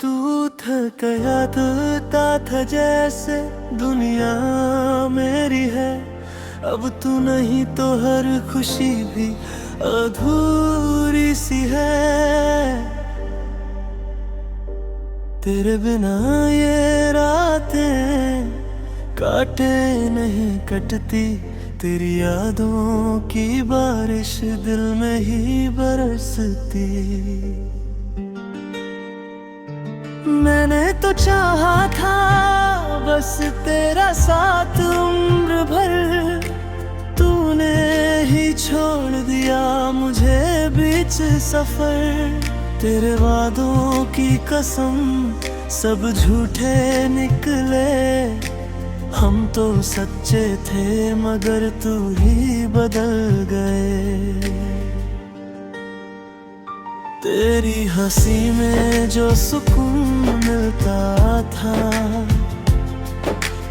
तू थक याद था जैसे दुनिया मेरी है। अब तू नहीं तो हर खुशी भी अधूरी सी है। तेरे बिना ये रातें काटे नहीं कटती, तेरी यादों की बारिश दिल में ही बरसती। मैंने तो चाहा था बस तेरा साथ उम्र भर, तूने ही छोड़ दिया मुझे बीच सफर। तेरे वादों की कसम सब झूठे निकले, हम तो सच्चे थे मगर तू ही बदल गए। तेरी हंसी में जो सुकून मिलता था,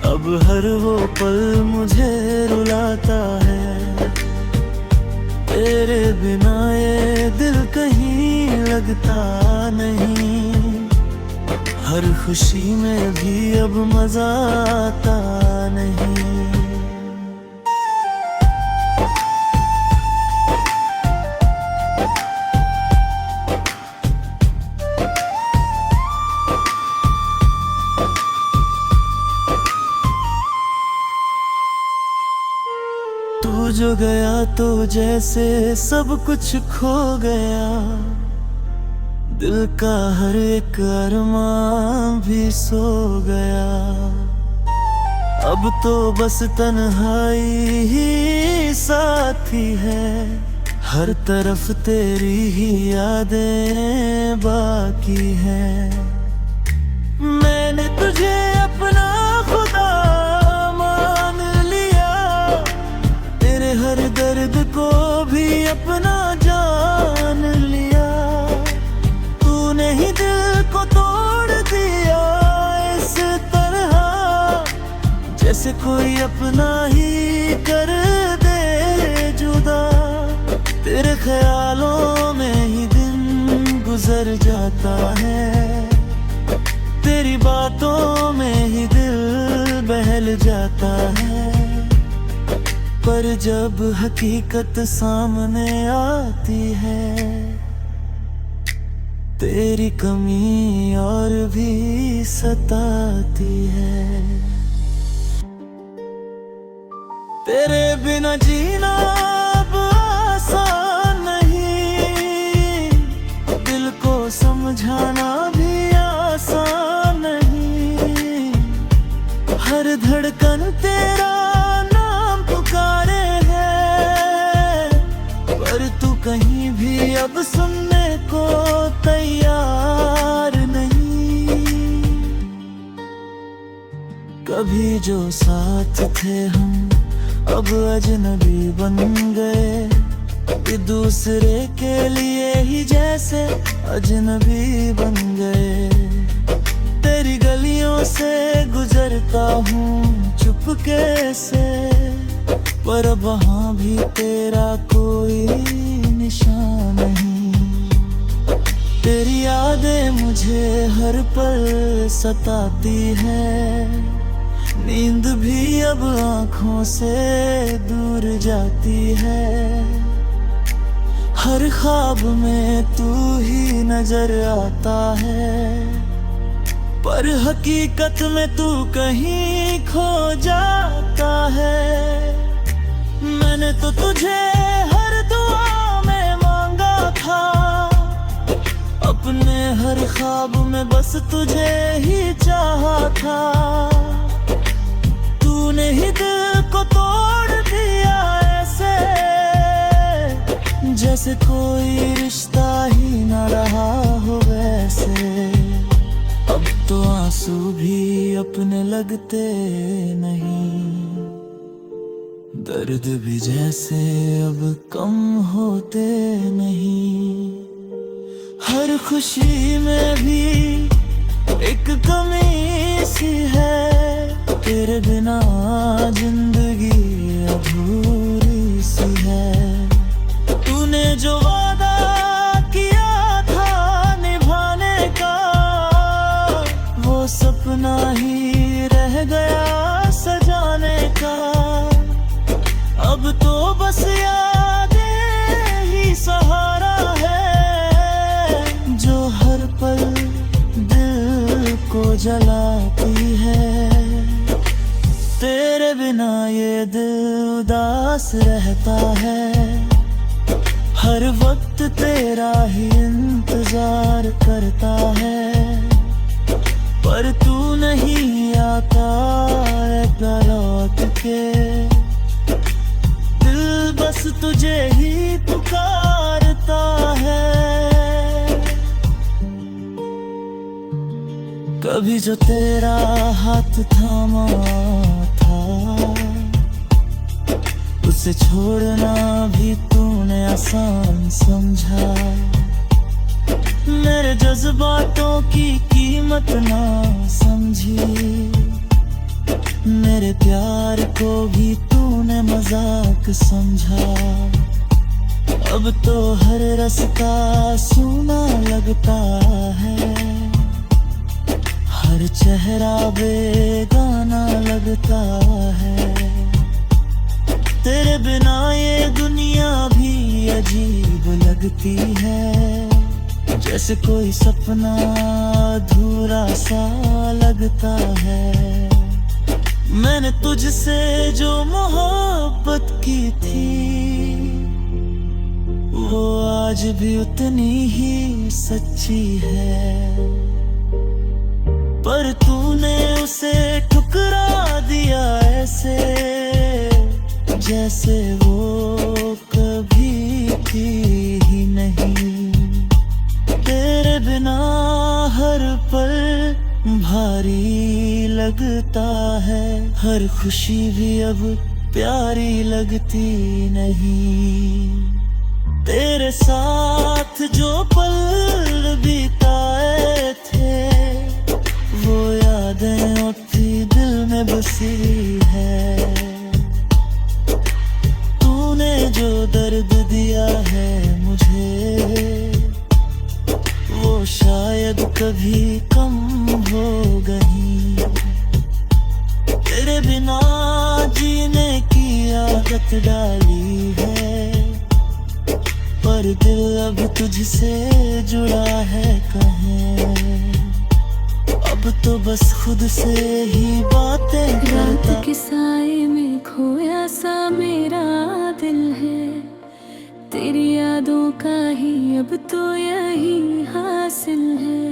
अब हर वो पल मुझे रुलाता है। तेरे बिना ये दिल कहीं लगता नहीं, हर खुशी में भी अब मजा आता नहीं। तू जो गया तो जैसे सब कुछ खो गया, दिल का हर एक अरमान भी सो गया। अब तो बस तन्हाई ही साथी है, हर तरफ तेरी ही यादें बाकी हैं। मैंने तुझे अपना खुदा मान लिया, तेरे हर दर्द को भी अपना जान लिया। तूने ही दिल को तोड़ दिया इस तरह, जैसे कोई अपना ही कर दे जुदा। तेरे ख्यालों में ही दिन गुजर जाता है, तेरी बातों में ही दिल बहल जाता है। पर जब हकीकत सामने आती है, तेरी कमी और भी सताती है। तेरे बिना जीना अब आसान नहीं, दिल को समझाना भी आसान नहीं। हर धड़कन तेरा नाम पुकारे है, पर तू कहीं भी अब सुनने को तैयार नहीं। कभी जो साथ थे हम अब अजनबी बन गए, एक दूसरे के लिए ही जैसे अजनबी बन गए। तेरी गलियों से गुजरता हूँ चुपके से, पर वहाँ भी तेरा कोई निशान नहीं। तेरी यादें मुझे हर पल सताती है, नींद भी अब आँखों से दूर जाती है। हर ख्वाब में तू ही नजर आता है, पर हकीकत में तू कहीं खो जाता है। मैंने तो तुझे हर दुआ में मांगा था, अपने हर ख्वाब में बस तुझे ही चाहा था। तूने ही दिल को तोड़ दिया ऐसे, जैसे कोई रिश्ता ही न रहा हो वैसे। अब तो आंसू भी अपने लगते नहीं, दर्द भी जैसे अब कम होते नहीं। हर खुशी में भी एक कमी सी है, तेरे बिना जिंदगी अधूरी सी है। तूने जो वादा किया था निभाने का, बस यादें ही सहारा है जो हर पल दिल को जलाती है। तेरे बिना ये दिल उदास रहता है, हर वक्त तेरा ही इंतजार करता है। पर तू नहीं आता लौट के, दिल बस तुझे ही पुकारता है। कभी जो तेरा हाथ थामा था, उसे छोड़ना भी तूने आसान समझा। मेरे जज्बातों की कीमत ना समझी, मेरे प्यार को भी तूने मजाक समझा। अब तो हर रास्ता सूना लगता है, हर चेहरा बेगाना लगता है। तेरे बिना ये दुनिया भी अजीब लगती है, जैसे कोई सपना अधूरा सा लगता है। मैंने तुझसे जो मोहब्बत की थी, वो आज भी उतनी ही सच्ची है। पर तूने उसे ठुकरा दिया ऐसे, जैसे वो कभी थी ही नहीं। तेरे बिना हर पल भारी लगता है, हर खुशी भी अब प्यारी लगती नहीं। तेरे साथ जो पल बिताए थे, वो यादें अब भी दिल में बसी है। तूने जो दर्द दिया है मुझे, वो शायद कभी कम होगा ही। तेरे बिना जीने की आदत डाली है, पर दिल अब तुझसे जुड़ा है कहीं। अब तो बस खुद से ही बातें करता। रात के साए में खोया सा मेरा दिल है, तेरी यादों का ही अब तो यही हासिल है।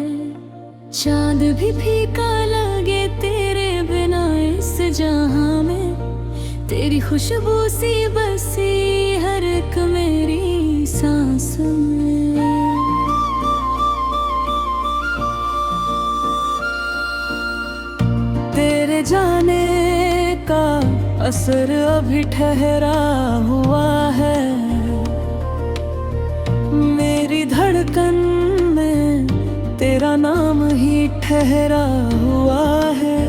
चांद भी फीका लगे तेरे बिना इस जहां में, तेरी खुशबू सी बसी हर एक मेरी सांस में। तेरे जाने का असर अभी ठहरा हुआ है, मेरी धड़कन में तेरा नाम ही ठहरा हुआ है।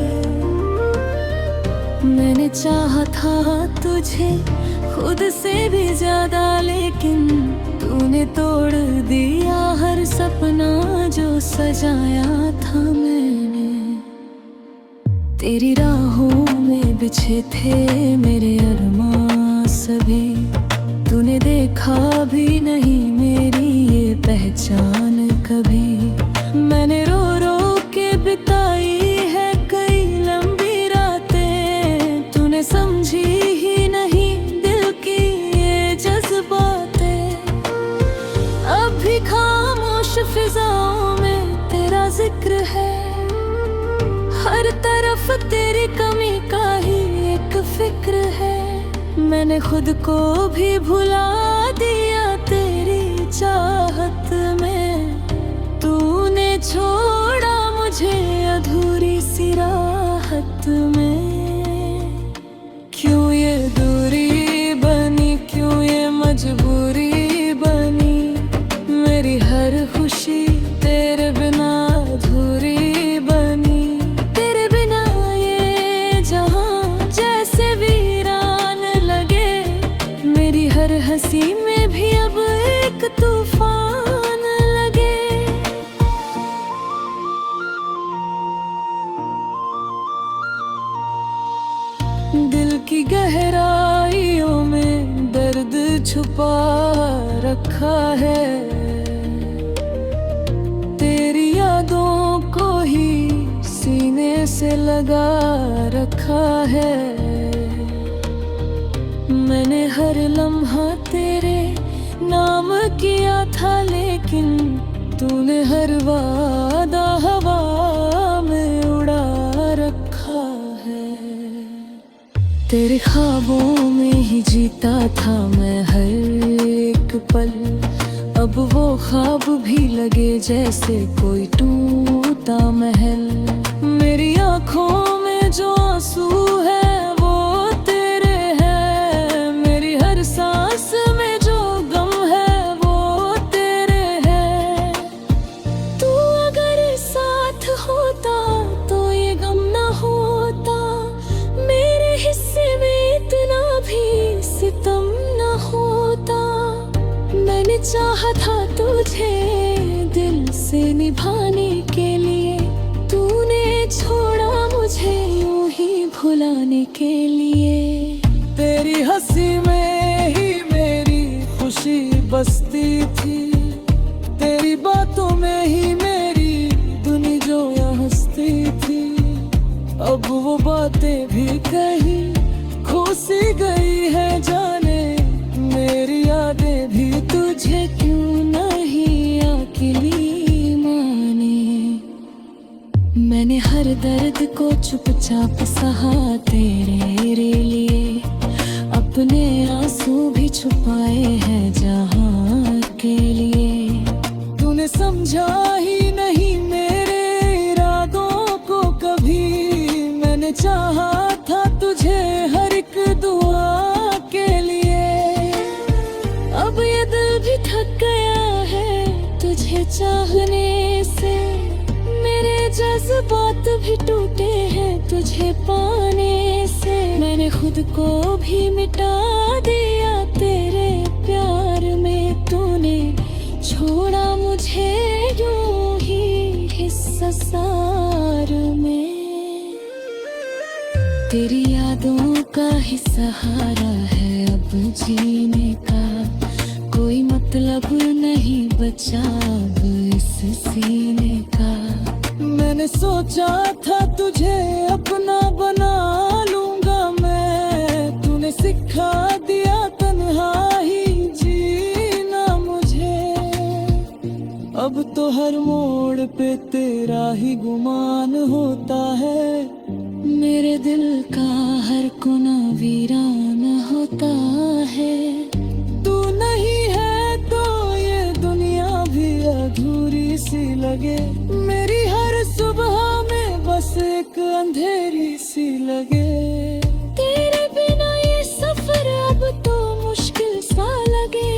मैंने चाहा था तुझे खुद से भी ज्यादा, लेकिन तूने तोड़ दिया हर सपना जो सजाया था मैंने। तेरी राहों में बिछे थे मेरे अरमां सभी, तूने देखा भी नहीं मेरी ये पहचान कभी। मैंने रो रो के बिताई है कई लंबी रातें, तूने समझी ही नहीं दिल की ये जज्बातें। अब भी खामोश फिजाओं में तेरा जिक्र है, हर तरफ तेरी कमी का ही एक फिक्र है। मैंने खुद को भी भुला दिया तेरी चाहत में, तूने छोड़ा मुझे अधूरी सी राहत में। क्यों ये दूरी बनी, क्यों ये मजबूरी बनी, मेरी हर खुशी तेरे बिना अधूरी बनी। तेरे बिना ये जहां जैसे वीरान लगे, मेरी हर हंसी में भी अब एक तूफान लगे। छुपा रखा है, तेरी यादों को ही सीने से लगा रखा है। मैंने हर लम्हा तेरे नाम किया था, लेकिन तूने हर वादा हवा में उड़ा रखा है। तेरे ख्वाबों में ही जीता था मैं हर एक पल, अब वो ख्वाब भी लगे जैसे कोई टूटा महल। मेरी आँखों में जो आंसू है वो तेरे है, मेरी हर सांस में जो गम है वो तेरे है। तू अगर साथ होता तो ये गम ना होता, मेरे हिस्से में इतना भी सितम ना होता। मैंने चाहा था तुझे दिल से निभाने के लिए, तूने छोड़ा मुझे यूं ही भुलाने के लिए। तेरी हंसी में ही मेरी खुशी बसती थी, तेरी बातों में ही मेरी दुनिया जो यहाँ हंसती थी। अब वो बातें भी कहीं खो सी गई है जाने, मेरी यादें भी तुझे क्यों नहीं अकेली माने। मैंने हर दर्द को चुपचाप सहा तेरे लिए, अपने आंसू भी छुपाए हैं जहां के लिए। तूने समझा ही नहीं मेरे इरादों को कभी, मैंने चाहा था तुझे हर एक दुआ के लिए। अब ये दिल भी थक गया है तुझे चाहने से, मेरे जज्बात भी टूटे हैं तुझे पाने से। मैंने खुद को भी मिटा दिया तेरे प्यार में, तूने छोड़ा मुझे यूं ही हिस्सा सार में। तेरी यादों का ही सहारा है अब जीने का, कोई मतलब नहीं बचा अब इस सीने का। मैंने सोचा था तुझे अपना बना लूंगा मैं, तूने सिखा दिया तन्हा ही जीना मुझे। अब तो हर मोड़ पे तेरा ही गुमान होता है, मेरे दिल का हर कोना वीरान होता है। तू नहीं है तो ये दुनिया भी अधूरी सी लगे, मेरी हर सुबह में बस एक अंधेरी सी लगे। तेरे बिना ये सफर अब तो मुश्किल सा लगे,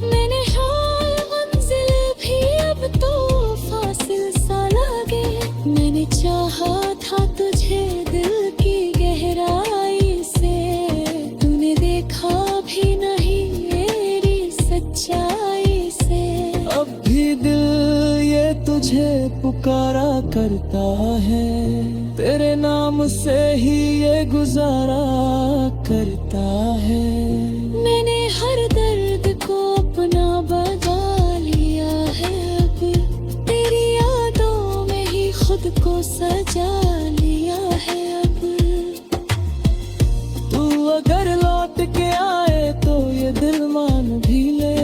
मैंने हाल मंजिल भी अब तो फासिल सा लगे। मैंने चाहा था तुझे दिल की गहराई से, तूने देखा भी नहीं मेरी सच्चाई से। अब भी दिल ये तुझे पुकारा करता है, तेरे नाम से ही ये गुजारा करता है। मैंने हर दर्द को अपना बना लिया है, अब तेरी यादों में ही खुद को सजा लिया है। अब तू अगर लौट के आए तो ये दिल मान भी ले,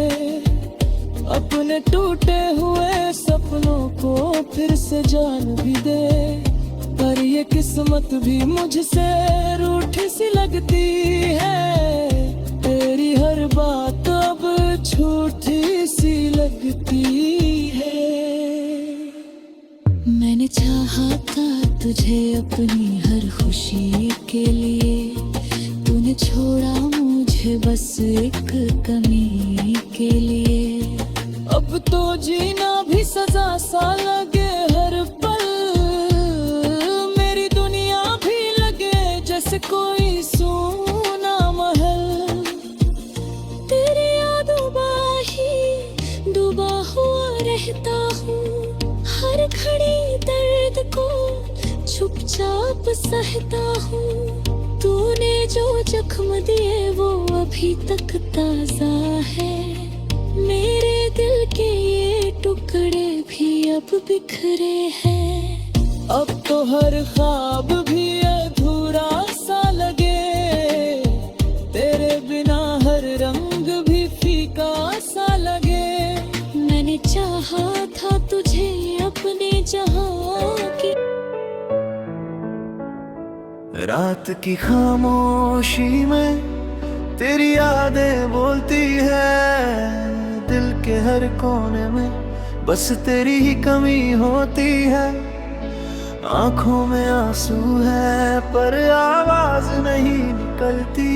अपने टूटे हुए सपनों को फिर से जान भी दे। पर ये किस्मत भी मुझसे रूठी सी लगती है, तेरी हर बात अब झूठी सी लगती है। मैंने चाहा था तुझे अपनी हर खुशी के लिए, तूने छोड़ा मुझे बस एक कमी के लिए। अब तो जीना भी सजा सा लगे हर पल, मेरी दुनिया भी लगे जैसे कोई सोना महल। तेरी यादों बाही डूबा हुआ रहता हूँ, हर घड़ी दर्द को चुपचाप सहता हूँ। तूने जो जख्म दिए वो अभी तक ताजा है। मेरे दिल के ये टुकड़े भी अब बिखरे हैं। अब तो हर ख्वाब भी अधूरा सा लगे, तेरे बिना हर रंग भी फीका सा लगे। मैंने चाहा था तुझे अपने जहां की। रात की खामोशी में तेरी यादें बोलती है, दिल के हर कोने में बस तेरी ही कमी होती है। आंखों में आंसू है पर आवाज नहीं निकलती,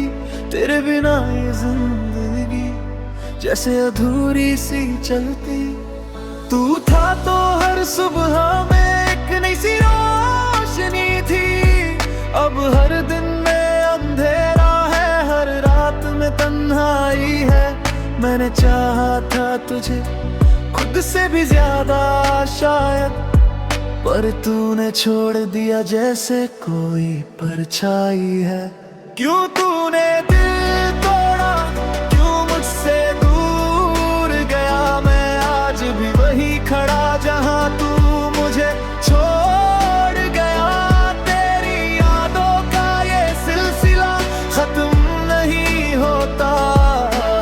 तेरे बिना ये जिंदगी जैसे अधूरी सी चलती। तू था तो हर सुबह में एक नई सी रोशनी थी, अब हर दिन में अंधेरा है, हर रात में तन्हाई है। मैंने चाहा था तुझे खुद से भी ज्यादा शायद, पर तूने छोड़ दिया जैसे कोई परछाई है। क्यों तूने दिल तोड़ा, क्यों मुझसे दूर गया, मैं आज भी वही खड़ा जहां तू मुझे छोड़ गया। तेरी यादों का ये सिलसिला खत्म नहीं होता,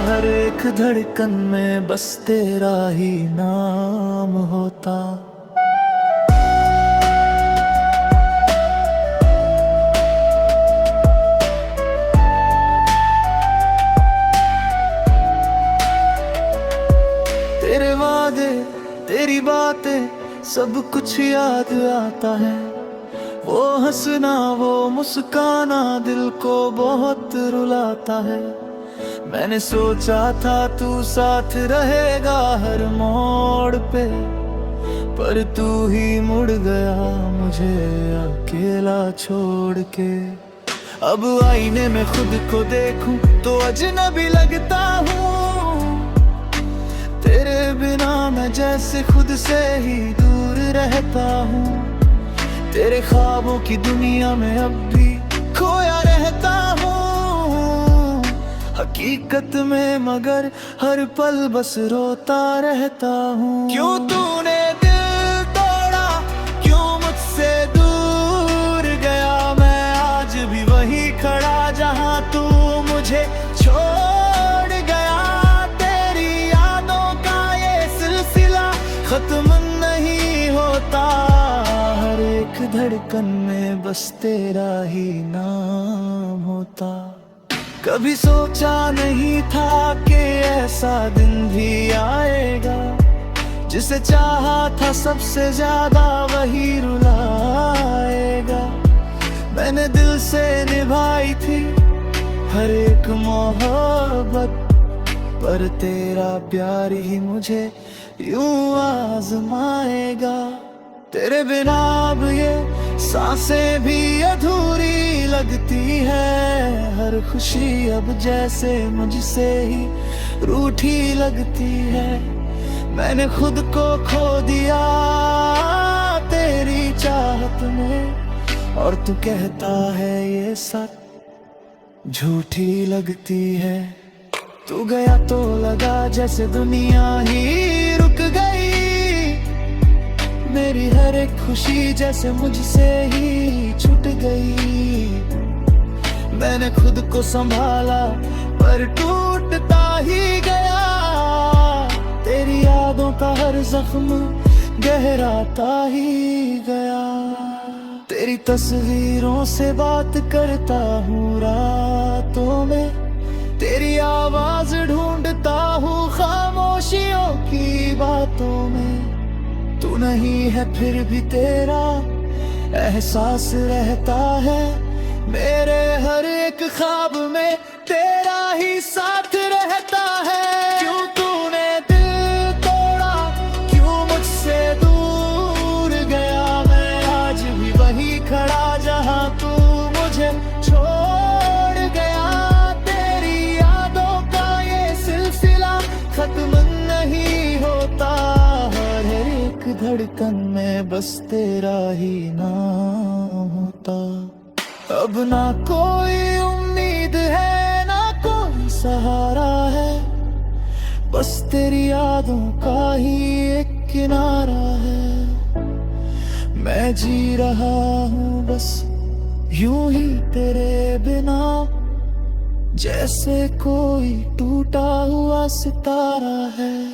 हर एक धड़कन में बस तेरा ही नाम होता। तेरे वादे तेरी बातें सब कुछ याद आता है, वो हंसना वो मुस्काना दिल को बहुत रुलाता है। मैंने सोचा था तू साथ रहेगा हर मोड़ पे, पर तू ही मुड़ गया मुझे अकेला छोड़ के। अब आईने में खुद को देखूं तो अजनबी लगता हूँ, तेरे बिना मैं जैसे खुद से ही दूर रहता हूँ। तेरे ख्वाबों की दुनिया में अब भी खोया रहता हूँ, हकीकत में मगर हर पल बस रोता रहता हूँ। क्यों तूने दिल तोड़ा, क्यों मुझसे दूर गया, मैं आज भी वही खड़ा जहाँ तू मुझे छोड़ गया। तेरी यादों का ये सिलसिला खत्म नहीं होता, हर एक धड़कन में बस तेरा ही नाम होता। कभी सोचा नहीं था कि ऐसा दिन भी आएगा, जिसे चाहा था सबसे ज्यादा वही रुलाएगा। मैंने दिल से निभाई थी हर एक मोहब्बत, पर तेरा प्यार ही मुझे यूं आजमाएगा। तेरे बिना अब ये सांसें भी अधूरी लगती है, हर खुशी अब जैसे मुझसे ही रूठी लगती है। मैंने खुद को खो दिया तेरी चाहत में, और तू कहता है ये सब झूठी लगती है। तू गया तो लगा जैसे दुनिया ही रुक गई, मेरी हर एक खुशी जैसे मुझसे ही छूट गई। मैंने खुद को संभाला पर टूटता ही गया, तेरी यादों का हर जख्म गहराता ही गया। तेरी तस्वीरों से बात करता हूँ रातों में, तेरी आवाज ढूंढता हूँ खामोशियों की बातों में। तू नहीं है फिर भी तेरा एहसास रहता है, मेरे हर एक ख्वाब में तेरा ही साथ रहता है। क्यों तूने दिल तोड़ा, क्यों मुझसे दूर गया, मैं आज भी वही खड़ा जहाँ तू मुझे छोड़ गया। तेरी यादों का ये सिलसिला खत्म नहीं होता, हर एक धड़कन में बस तेरा ही नाम होता। अब ना कोई उम्मीद है ना कोई सहारा है, बस तेरी यादों का ही एक किनारा है। मैं जी रहा हूँ बस यूं ही तेरे बिना, जैसे कोई टूटा हुआ सितारा है।